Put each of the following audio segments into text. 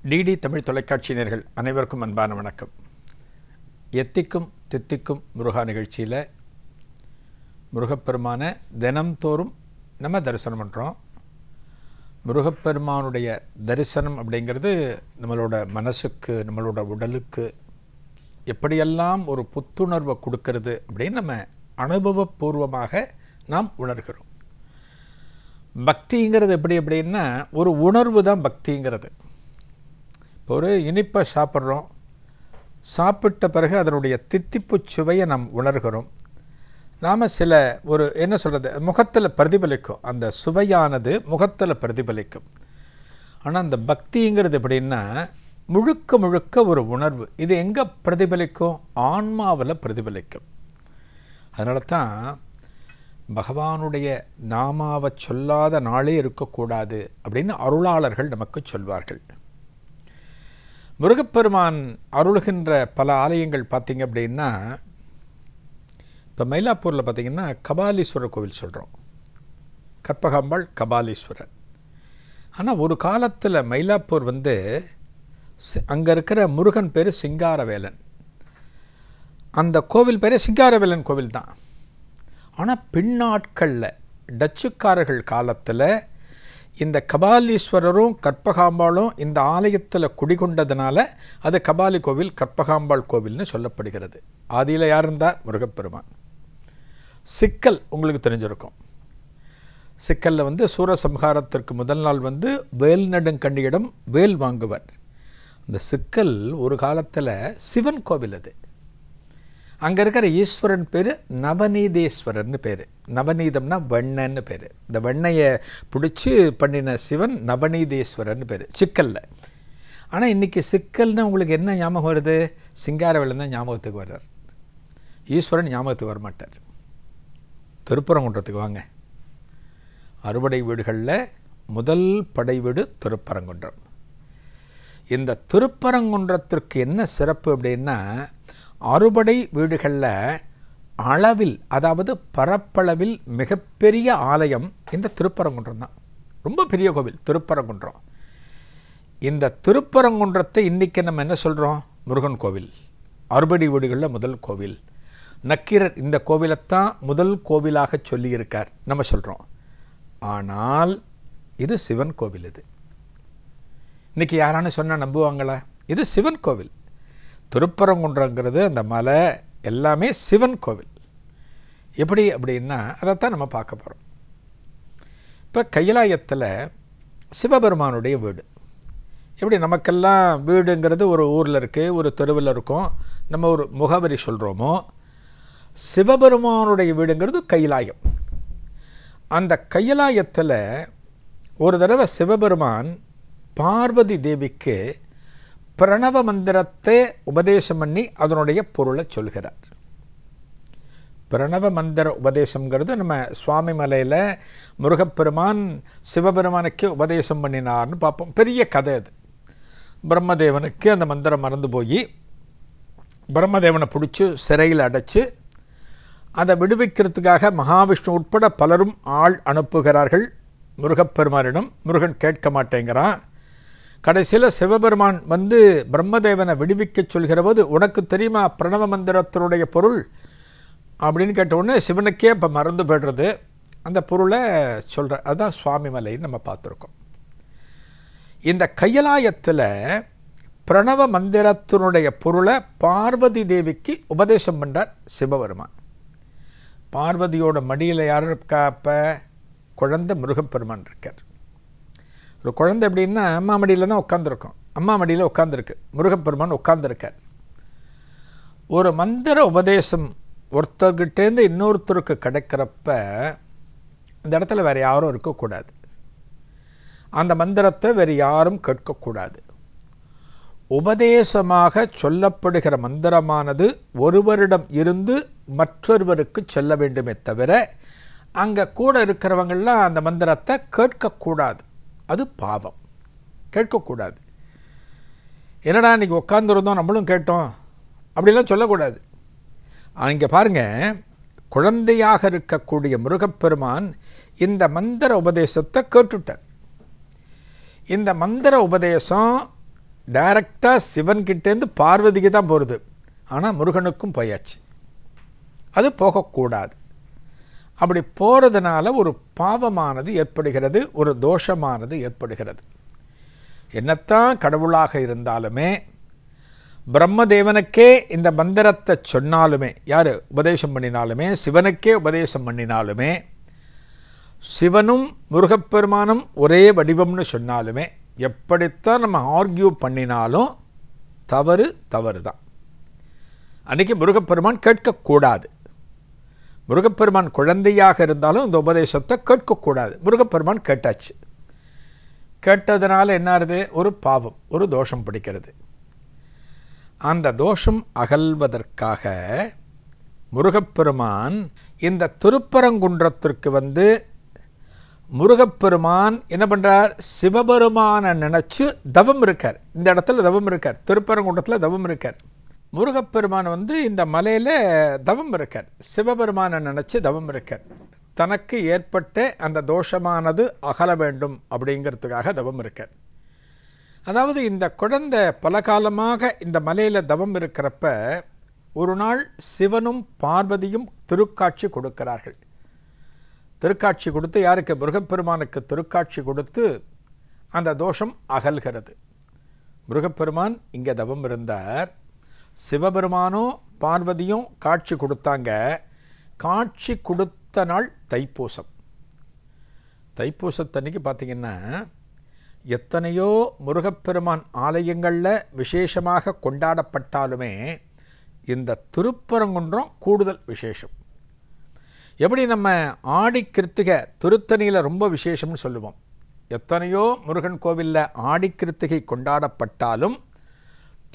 DD Tamil தொலைக்காட்சி நேயர்கள் அனைவருக்கும் அன்பான வணக்கம். எத்திக்கும் தித்திக்கும் முருகா நிகழ்ச்சியில் முருகப்பெருமான தினம்தோறும் நம்ம தரிசனம் பண்ணுறோம். முருகப்பெருமானுடைய தரிசனம் அப்படிங்கிறது நம்மளோட மனசுக்கு, நம்மளோட உடலுக்கு எப்படியெல்லாம் ஒரு புத்துணர்வை கொடுக்கறது அப்படின்னு நம்ம அனுபவபூர்வமாக நாம் உணர்கிறோம். பக்திங்கிறது எப்படி அப்படின்னா ஒரு உணர்வு தான் பக்திங்கிறது. ஒரு இனிப்பை சாப்பிட்றோம், சாப்பிட்ட பிறகு அதனுடைய தித்திப்பு சுவையை நாம் உணர்கிறோம். நாம் சில ஒரு என்ன சொல்கிறது, முகத்தில் பிரதிபலிக்கும், அந்த சுவையானது முகத்தில் பிரதிபலிக்கும். ஆனால் அந்த பக்திங்கிறது எப்படின்னா முழுக்க முழுக்க ஒரு உணர்வு. இது எங்கே பிரதிபலிக்கும்? ஆன்மாவில் பிரதிபலிக்கும். அதனால தான் பகவானுடைய நாமாவை சொல்லாத நாளே இருக்கக்கூடாது அப்படின்னு அருளாளர்கள் நமக்கு சொல்வார்கள். முருகப்பெருமான் அருளுகின்ற பல ஆலயங்கள் பார்த்திங்க அப்படின்னா, இப்போ மயிலாப்பூரில் பார்த்திங்கன்னா கபாலீஸ்வரர் கோவில் சொல்கிறோம், கற்பகாம்பாள் கபாலீஸ்வரர். ஆனால் ஒரு காலத்தில் மயிலாப்பூர் அங்கே இருக்கிற முருகன் பேர் சிங்காரவேலன். அந்த கோவில் பேர் சிங்காரவேலன் கோவில் தான். ஆனால் பின்னாட்களில் டச்சுக்காரர்கள் காலத்தில் இந்த கபாலீஸ்வரரும் கற்பகாம்பாளும் இந்த ஆலயத்தில் குடிகொண்டதுனால அது கபாலி கோவில், கற்பகாம்பாள் கோவில்னு சொல்லப்படுகிறது. ஆதியில் யார் இருந்தால் முருகப்பெருமான். சிக்கல் உங்களுக்கு தெரிஞ்சிருக்கும். சிக்கலில் சூரசம்ஹாரத்திற்கு முதல் நாள் வேல் நெடுங்கண்ணியிடம் வேல் வாங்குவர். இந்த சிக்கல் ஒரு காலத்தில் சிவன் கோவில். அது அங்கே இருக்கிற ஈஸ்வரன் பேர் நவநீதேஸ்வரர்னு பேர். நவநீதம்னா வெண்ணன்னு பேர். இந்த வெண்ணையை பிடிச்சி பண்ணின சிவன் நவநீதேஸ்வரர்னு பேர் சிக்கலில். ஆனால் இன்றைக்கி சிக்கல்னு உங்களுக்கு என்ன ஞாபகம் வருது? சிங்காரவேலன் தான் ஞாபகத்துக்கு வர்றார். ஈஸ்வரன் ஞாபகத்துக்கு வரமாட்டார். திருப்பரங்குன்றத்துக்கு வாங்க. அறுபடை வீடுகளில் முதல் படை வீடு திருப்பரங்குன்றம். இந்த திருப்பரங்குன்றத்திற்கு என்ன சிறப்பு அப்படின்னா, அறுபடை வீடுகளில் அளவில், அதாவது பரப்பளவில் மிகப்பெரிய ஆலயம் இந்த திருப்பரங்குன்றம் தான். ரொம்ப பெரிய கோவில் திருப்பரங்குன்றம். இந்த திருப்பரங்குன்றத்தை இன்றைக்கி நம்ம என்ன சொல்கிறோம்? முருகன் கோவில். அறுபடை வீடுகளில் முதல் கோவில். நக்கீரர் இந்த கோவிலைத்தான் முதல் கோவிலாக சொல்லியிருக்கார் நம்ம சொல்கிறோம். ஆனால் இது சிவன் கோவில். இது இன்றைக்கி யாரானு சொன்னால் நம்புவாங்களா? இது சிவன் கோவில். திருப்பரங்குன்றங்கிறது அந்த மலை எல்லாமே சிவன் கோவில். எப்படி அப்படின்னா அதைத்தான் நம்ம பார்க்க போகிறோம். இப்போ கைலாயத்தில் சிவபெருமானுடைய வீடு. எப்படி நமக்கெல்லாம் வீடுங்கிறது ஒரு ஊரில் இருக்குது, ஒரு தெருவில் இருக்கும், நம்ம ஒரு முகவரி சொல்கிறோமோ, சிவபெருமானுடைய வீடுங்கிறது கைலாயம். அந்த கைலாயத்தில் ஒரு தடவை சிவபெருமான் பார்வதி தேவிக்கு பிரணவ மந்திரத்தை உபதேசம் பண்ணி அதனுடைய பொருளை சொல்கிறார். பிரணவ மந்திர உபதேசங்கிறது நம்ம சுவாமி மலையில் முருகப்பெருமான் சிவபெருமானுக்கு உபதேசம் பண்ணினார்னு பார்ப்போம். பெரிய கதை அது. பிரம்மதேவனுக்கு அந்த மந்திரம் மறந்து போய் பிரம்மதேவனை பிடிச்சி சிறையில் அடைச்சி அதை விடுவிக்கிறதுக்காக மகாவிஷ்ணு உட்பட பலரும் ஆள் அனுப்புகிறார்கள் முருகப்பெருமானிடம். முருகன் கேட்க மாட்டேங்கிறான். கடைசியில் சிவபெருமான் பிரம்மதேவனை விடுவிக்க சொல்கிற போது, உனக்கு தெரியுமா பிரணவ மந்திரத்தினுடைய பொருள் அப்படின்னு கேட்டவுடனே சிவனுக்கே இப்போ மறந்து போய்டுறது. அந்த பொருளை சொல்கிற அதுதான் சுவாமி மலைன்னு நம்ம பார்த்துருக்கோம். இந்த கைலாயத்தில் பிரணவ மந்திரத்தினுடைய பொருளை பார்வதி தேவிக்கு உபதேசம் பண்ணுறார் சிவபெருமான். பார்வதியோட மடியில் யார் இருக்கா? அப்போ குழந்தை முருகப்பெருமான் இருக்கார். ஒரு குழந்தை எப்படின்னா அம்மா மடியில் தான் உட்காந்துருக்கும். அம்மா மடியில் உட்காந்துருக்கு, முருகப்பெருமான் உட்காந்துருக்கார். ஒரு மந்திர உபதேசம் ஒருத்தர்கிட்டேருந்து இன்னொருத்தருக்கு கிடைக்கிறப்ப இந்த இடத்துல வேறு யாரும் இருக்கக்கூடாது. அந்த மந்திரத்தை வேறு யாரும் கேட்கக்கூடாது. உபதேசமாக சொல்லப்படுகிற மந்திரமானது ஒருவரிடம் இருந்து மற்றொருவருக்கு செல்ல வேண்டுமே தவிர அங்கே கூட இருக்கிறவங்களாம் அந்த மந்திரத்தை கேட்கக்கூடாது. அது பாவம். கேட்கக்கூடாது. என்னடா இன்றைக்கி உட்காந்துருந்தோம் நம்மளும் கேட்டோம் அப்படிலாம் சொல்லக்கூடாது. இங்கே பாருங்கள், குழந்தையாக இருக்கக்கூடிய முருகப்பெருமான் இந்த மந்திர உபதேசத்தை கேட்டுட்டார். இந்த மந்திர உபதேசம் டைரெக்டாக சிவன்கிட்டேருந்து பார்வதிக்கு தான் போகிறது. ஆனால் முருகனுக்கும் போயாச்சு. அது போகக்கூடாது. அப்படி போகிறதுனால ஒரு பாவமானது ஏற்படுகிறது, ஒரு தோஷமானது ஏற்படுகிறது. என்னத்தான் கடவுளாக இருந்தாலுமே, பிரம்மதேவனுக்கே இந்த மந்திரத்தை சொன்னாலுமே, யார் உபதேசம் பண்ணினாலுமே, சிவனுக்கே உபதேசம் பண்ணினாலுமே, சிவனும் முருகப்பெருமானும் ஒரே வடிவம்னு சொன்னாலுமே, எப்படித்தான் நம்ம ஆர்கியூ பண்ணினாலும் தவறு தான். அன்றைக்கி முருகப்பெருமான் கேட்கக்கூடாது. முருகப்பெருமான் குழந்தையாக இருந்தாலும் இந்த உபதேசத்தை கேட்கக்கூடாது. முருகப்பெருமான் கேட்டாச்சு. கேட்டதுனால என்னாருது? ஒரு பாவம், ஒரு தோஷம் பிடிக்கிறது. அந்த தோஷம் அகல்வதற்காக முருகப்பெருமான் இந்த திருப்பரங்குன்றத்திற்கு முருகப்பெருமான் என்ன பண்ணுறார்? சிவபெருமானை நினச்சி தவம் இருக்கார். இந்த இடத்துல தவம் இருக்கார், திருப்பரங்குன்றத்தில் தவம் இருக்கார். முருகப்பெருமான் இந்த மலையில் தவம் இருக்கார், சிவபெருமானை நினச்சி தவம் இருக்கார். தனக்கு ஏற்பட்ட அந்த தோஷமானது அகல வேண்டும் அப்படிங்கிறதுக்காக தவம் இருக்கார். அதாவது இந்த குழந்தை பல காலமாக இந்த மலையில் தவம் இருக்கிறப்ப ஒரு நாள் சிவனும் பார்வதியும் திருக்காட்சி கொடுக்கிறார்கள். திருக்காட்சி கொடுத்து யாருக்கு? முருகப்பெருமானுக்கு திருக்காட்சி கொடுத்து அந்த தோஷம் அகல்கிறது. முருகப்பெருமான் இங்கே தவம் இருந்தார். சிவபெருமானும் பார்வதியும் காட்சி கொடுத்தாங்க. காட்சி கொடுத்த நாள் தைப்பூசம். தைப்பூசத்தன்னைக்கு பார்த்திங்கன்னா எத்தனையோ முருகப்பெருமான் ஆலயங்களில் விசேஷமாக கொண்டாடப்பட்டாலுமே இந்த திருப்பரங்குன்றம் கூடுதல் விசேஷம். எப்படி நம்ம ஆடி கிருத்திகை திருத்தணியில் ரொம்ப விசேஷம்னு சொல்லுவோம். எத்தனையோ முருகன் கோவிலில் ஆடி கிருத்திகை கொண்டாடப்பட்டாலும்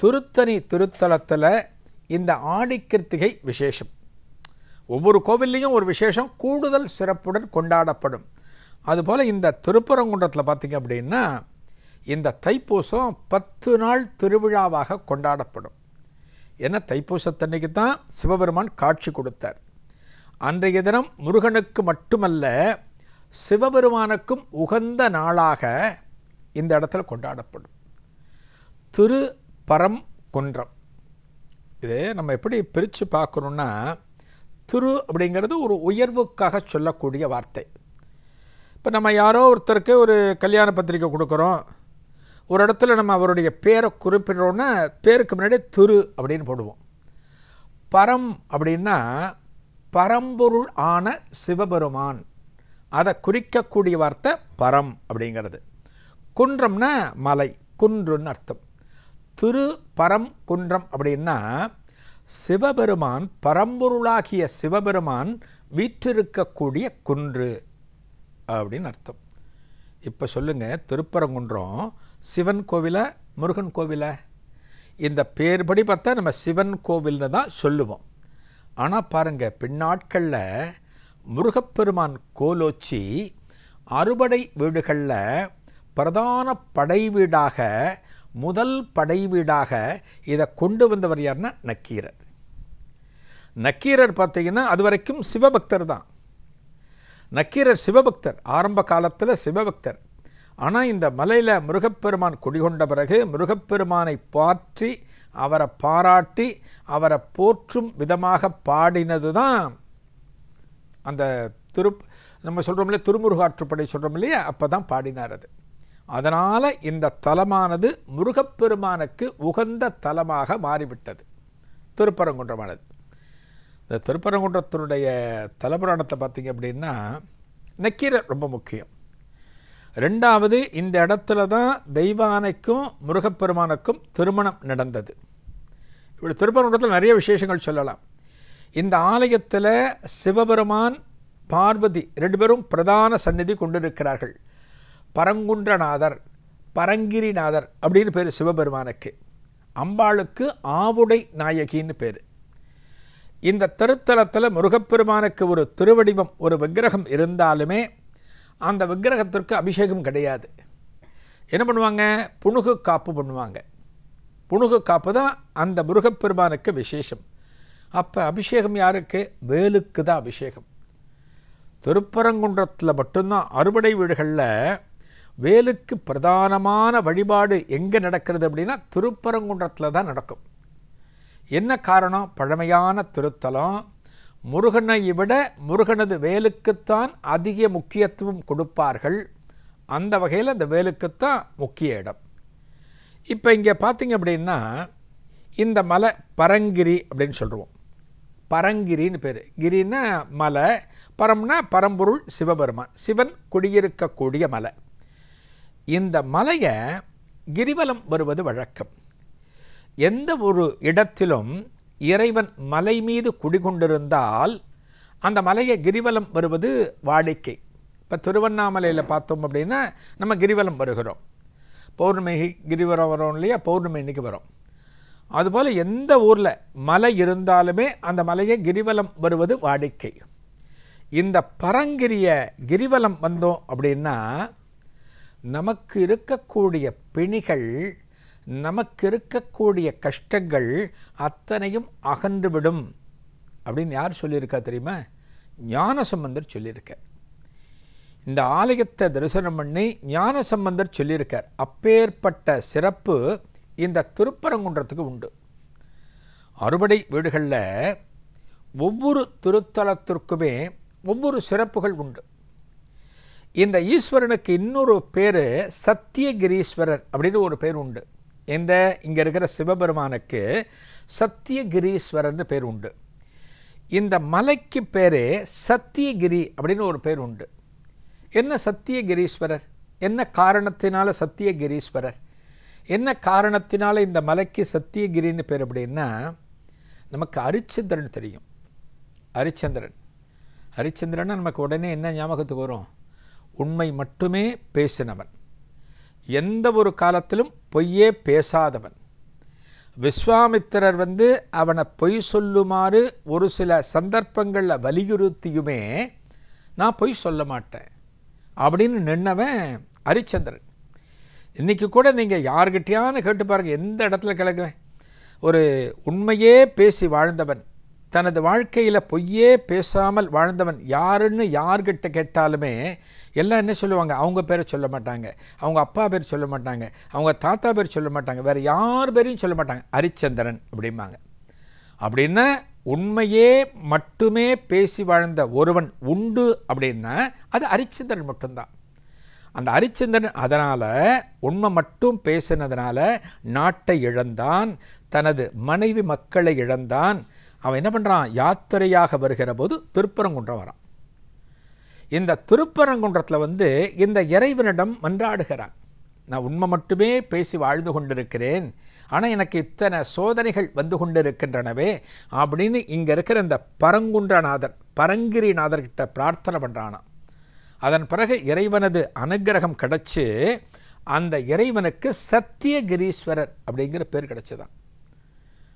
திருத்தணி திருத்தலத்தில் இந்த ஆடி கிருத்திகை விசேஷம். ஒவ்வொரு கோவில்லையும் ஒரு விசேஷம் கூடுதல் சிறப்புடன் கொண்டாடப்படும். அதுபோல் இந்த திருப்பரங்குன்றத்தில் பார்த்திங்க அப்படின்னா இந்த தைப்பூசம் 10 நாள் திருவிழாவாக கொண்டாடப்படும். ஏன்னா தைப்பூசத்தன்னைக்கு தான் சிவபெருமான் காட்சி கொடுத்தார். அன்றைய தினம் முருகனுக்கு மட்டுமல்ல சிவபெருமானுக்கும் உகந்த நாளாக இந்த இடத்துல கொண்டாடப்படும். திருப்பரங்குன்றம் இது நம்ம எப்படி பிரித்து பார்க்கணுன்னா, திரு அப்படிங்கிறது ஒரு உயர்வுக்காக சொல்லக்கூடிய வார்த்தை. இப்போ நம்ம யாரோ ஒருத்தருக்கு ஒரு கல்யாண பத்திரிக்கை கொடுக்குறோம், ஒரு இடத்துல நம்ம அவருடைய பேரை குறிப்பிடுறோன்னா பேருக்கு முன்னாடி திரு அப்படின்னு போடுவோம். பரம் அப்படின்னா பரம்பொருள் ஆன சிவபெருமான், அதை குறிக்கக்கூடிய வார்த்தை பரம் அப்படிங்கிறது. குன்றம்னா மலை, குன்றுன்னு அர்த்தம். திரு பரம் குன்றம் அப்படின்னா சிவபெருமான், பரம்பொருளாகிய சிவபெருமான் வீற்றிருக்கக்கூடிய குன்று அப்படின்னு அர்த்தம். இப்போ சொல்லுங்கள், திருப்பரங்குன்றம் சிவன் கோவில முருகன் கோவில? இந்த பேர்படி பார்த்தா நம்ம சிவன் கோவில்னு தான் சொல்லுவோம். ஆனால் பாருங்கள், பின்னாட்களில் முருகப்பெருமான் கோலோச்சி அறுபடை வீடுகளில் பிரதான படை வீடாக, முதல் படை வீடாக இதை கொண்டு வந்தவர் யாருன்னா நக்கீரர். நக்கீரர் பார்த்திங்கன்னா அது வரைக்கும் சிவபக்தர் தான். நக்கீரர் சிவபக்தர், ஆரம்ப காலத்தில் சிவபக்தர். ஆனால் இந்த மலையில் முருகப்பெருமான் குடிகொண்ட பிறகு முருகப்பெருமானை பாற்றி அவரை பாராட்டி அவரை போற்றும் விதமாக பாடினது தான் அந்த நம்ம சொல்கிறோம் இல்லையா, திருமுருகாற்றுப்படை சொல்கிறோம் இல்லையா, அப்போ தான் பாடினார் அது. அதனால் இந்த தலமானது முருகப்பெருமானுக்கு உகந்த தலமாக மாறிவிட்டது திருப்பரங்குன்றமானது. இந்த திருப்பரங்குன்றத்தினுடைய தலபுராணத்தை பார்த்திங்க அப்படின்னா நக்கீரர் ரொம்ப முக்கியம். ரெண்டாவது, இந்த இடத்துல தான் தெய்வானைக்கும் முருகப்பெருமானுக்கும் திருமணம் நடந்தது. இப்படி திருப்பரங்குன்றத்தில் நிறைய விசேஷங்கள் சொல்லலாம். இந்த ஆலயத்தில் சிவபெருமான் பார்வதி 2 பேரும் பிரதான சந்நிதி கொண்டிருக்கிறார்கள். பரங்குன்றநாதர், பரங்கிரிநாதர் அப்படின்னு பேர் சிவபெருமானுக்கு. அம்பாளுக்கு ஆவுடை நாயகின்னு பேர். இந்த திருத்தலத்தில் முருகப்பெருமானுக்கு ஒரு திருவடிவம், ஒரு விக்கிரகம் இருந்தாலுமே அந்த விக்கிரகத்திற்கு அபிஷேகம் கிடையாது. என்ன பண்ணுவாங்க? புனுகு காப்பு பண்ணுவாங்க. புனுகு காப்பு தான் அந்த முருகப்பெருமானுக்கு விசேஷம். அப்போ அபிஷேகம் யாருக்கு? வேலுக்கு தான் அபிஷேகம். திருப்பரங்குன்றத்தில் மட்டும்தான் அறுபடை வீடுகளில் வேலுக்கு பிரதானமான வழிபாடு எங்கே நடக்கிறது அப்படின்னா திருப்பரங்குன்றத்தில் தான் நடக்கும். என்ன காரணம்? பழமையான திருத்தலம். முருகனை விட முருகனது வேலுக்குத்தான் அதிக முக்கியத்துவம் கொடுப்பார்கள். அந்த வகையில் அந்த வேலுக்குத்தான் முக்கிய இடம். இப்போ இங்கே பார்த்தீங்க அப்படின்னா இந்த மலை பரங்கிரி அப்படின்னு சொல்லுவோம். பரங்கிரின்னு பேர். கிரின்னா மலை, பரம்னா பரம்பொருள் சிவபெருமான், சிவன் குடியிருக்கக்கூடிய மலை. இந்த மலையை கிரிவலம் வருவது வழக்கம். எந்த ஒரு இடத்திலும் இறைவன் மலை மீது குடிகொண்டிருந்தால் அந்த மலையை கிரிவலம் வருவது வாடிக்கை. இப்போ திருவண்ணாமலையில் பார்த்தோம் அப்படின்னா நம்ம கிரிவலம் வருகிறோம். பௌர்ணமி கிரிவலம் வரோம் இல்லையா, பௌர்ணமி இன்னைக்கு வரும். அதுபோல் எந்த ஊரில் மலை இருந்தாலுமே அந்த மலையை கிரிவலம் வருவது வாடிக்கை. இந்த பரங்கிரியை கிரிவலம் வந்தோம் அப்படின்னா நமக்கு இருக்கக்கூடிய பிணிகள், நமக்கு இருக்கக்கூடிய கஷ்டங்கள் அத்தனையும் அகன்றுவிடும் அப்படின்னு யார் சொல்லியிருக்கா தெரியுமா? ஞானசம்பந்தர் சொல்லியிருக்கார். இந்த ஆலயத்தை தரிசனம் பண்ணி ஞானசம்பந்தர் சொல்லியிருக்கார். அப்பேற்பட்ட சிறப்பு இந்த திருப்பரங்குன்றத்துக்கு உண்டு. அறுபடை வீடுகளில் ஒவ்வொரு திருத்தலத்திற்குமே ஒவ்வொரு சிறப்புகள் உண்டு. இந்த ஈஸ்வரனுக்கு இன்னொரு பேர் சத்தியகிரீஸ்வரர் அப்படின்னு ஒரு பேர் உண்டு. இந்த இங்கே இருக்கிற சிவபெருமானுக்கு சத்தியகிரீஸ்வரர்னு பேர் உண்டு. இந்த மலைக்கு பேர் சத்தியகிரி அப்படின்னு ஒரு பேர் உண்டு. என்ன சத்தியகிரீஸ்வரர்? என்ன காரணத்தினால சத்தியகிரீஸ்வரர்? என்ன காரணத்தினால இந்த மலைக்கு சத்தியகிரின்னு பேர் அப்படின்னா, நமக்கு ஹரிச்சந்திரன் தெரியும். ஹரிச்சந்திரன் நமக்கு உடனே என்ன ஞாபகத்துக்கு வரும்? உண்மை மட்டுமே பேசினவன், எந்த ஒரு காலத்திலும் பொய்யே பேசாதவன். விஸ்வாமித்திரர் அவனை பொய் சொல்லுமாறு ஒரு சில சந்தர்ப்பங்களில் வலியுறுத்தியுமே நான் பொய் சொல்ல மாட்டேன் அப்படின்னு நின்னவன் ஹரிச்சந்திரன். இன்றைக்கி கூட நீங்கள் யார்கிட்டையானு கேட்டு பாருங்கள், எந்த இடத்துல கிடக்குவேன். ஒரு உண்மையே பேசி வாழ்ந்தவன், தனது வாழ்க்கையில் பொய்யே பேசாமல் வாழ்ந்தவன் யாருன்னு யார்கிட்ட கேட்டாலுமே எல்லாம் என்ன சொல்லுவாங்க? அவங்க பேரை சொல்ல மாட்டாங்க, அவங்க அப்பா பேர் சொல்ல மாட்டாங்க, அவங்க தாத்தா பேர் சொல்ல மாட்டாங்க, வேறு யார் பேரையும் சொல்ல மாட்டாங்க. ஹரிச்சந்திரன் அப்படிம்பாங்க. அப்படின்னா உண்மையே மட்டுமே பேசி வாழ்ந்த ஒருவன் உண்டு அப்படின்னா அது ஹரிச்சந்திரன் மட்டும்தான். அந்த ஹரிச்சந்திரன் அதனால் உண்மை மட்டும் பேசினதுனால நாட்டை இழந்தான், தனது மனைவி மக்களை இழந்தான். அவன் என்ன பண்ணுறான்? யாத்திரையாக வருகிற போது திருப்பரங்குன்றம் வரான். இந்த திருப்பரங்குன்றத்தில் இந்த இறைவனிடம் மன்றாடுகிறான். நான் உண்மை மட்டுமே பேசி வாழ்ந்து கொண்டிருக்கிறேன், ஆனால் எனக்கு இத்தனை சோதனைகள் வந்து கொண்டு இருக்கின்றனவே அப்படின்னு இங்கே இருக்கிற இந்த பரங்குன்றநாதர், பரங்கிரிநாதர்கிட்ட பிரார்த்தனை பண்ணுறானா. அதன் பிறகு இறைவனது அனுக்கிரகம் கிடச்சி அந்த இறைவனுக்கு சத்தியகிரீஸ்வரர் அப்படிங்கிற பேர் கிடச்சிதான்.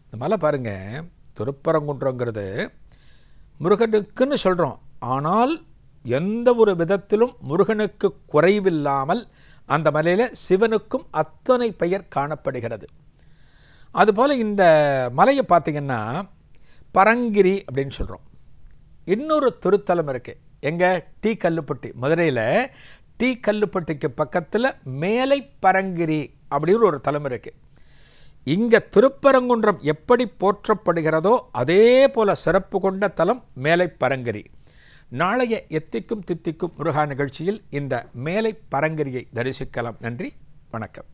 இந்த மலை பாருங்கள், திருப்பரங்குன்றங்கிறது முருகனுக்குன்னு சொல்கிறோம், ஆனால் எந்த ஒரு விதத்திலும் முருகனுக்கு குறைவில்லாமல் அந்த மலையில் சிவனுக்கும் அத்தனை பெயர் காணப்படுகிறது. அதுபோல் இந்த மலையை பார்த்திங்கன்னா பரங்கிரி அப்படின்னு சொல்கிறோம். இன்னொரு திருத்தலம் இருக்குது. எங்கே? டி கல்லுப்பட்டி, மதுரையில் டி கல்லுப்பட்டிக்கு பக்கத்தில் மேலை பரங்கிரி அப்படின்னு ஒரு தலம் இருக்குது. இங்கே திருப்பரங்குன்றம் எப்படி போற்றப்படுகிறதோ அதே போல் சிறப்பு கொண்ட தலம் மேலை பரங்கிரி. நாளைய எத்திக்கும் தித்திக்கும் முருகா நிகழ்ச்சியில் இந்த மேலை பரங்கிரியை தரிசிக்கலாம். நன்றி, வணக்கம்.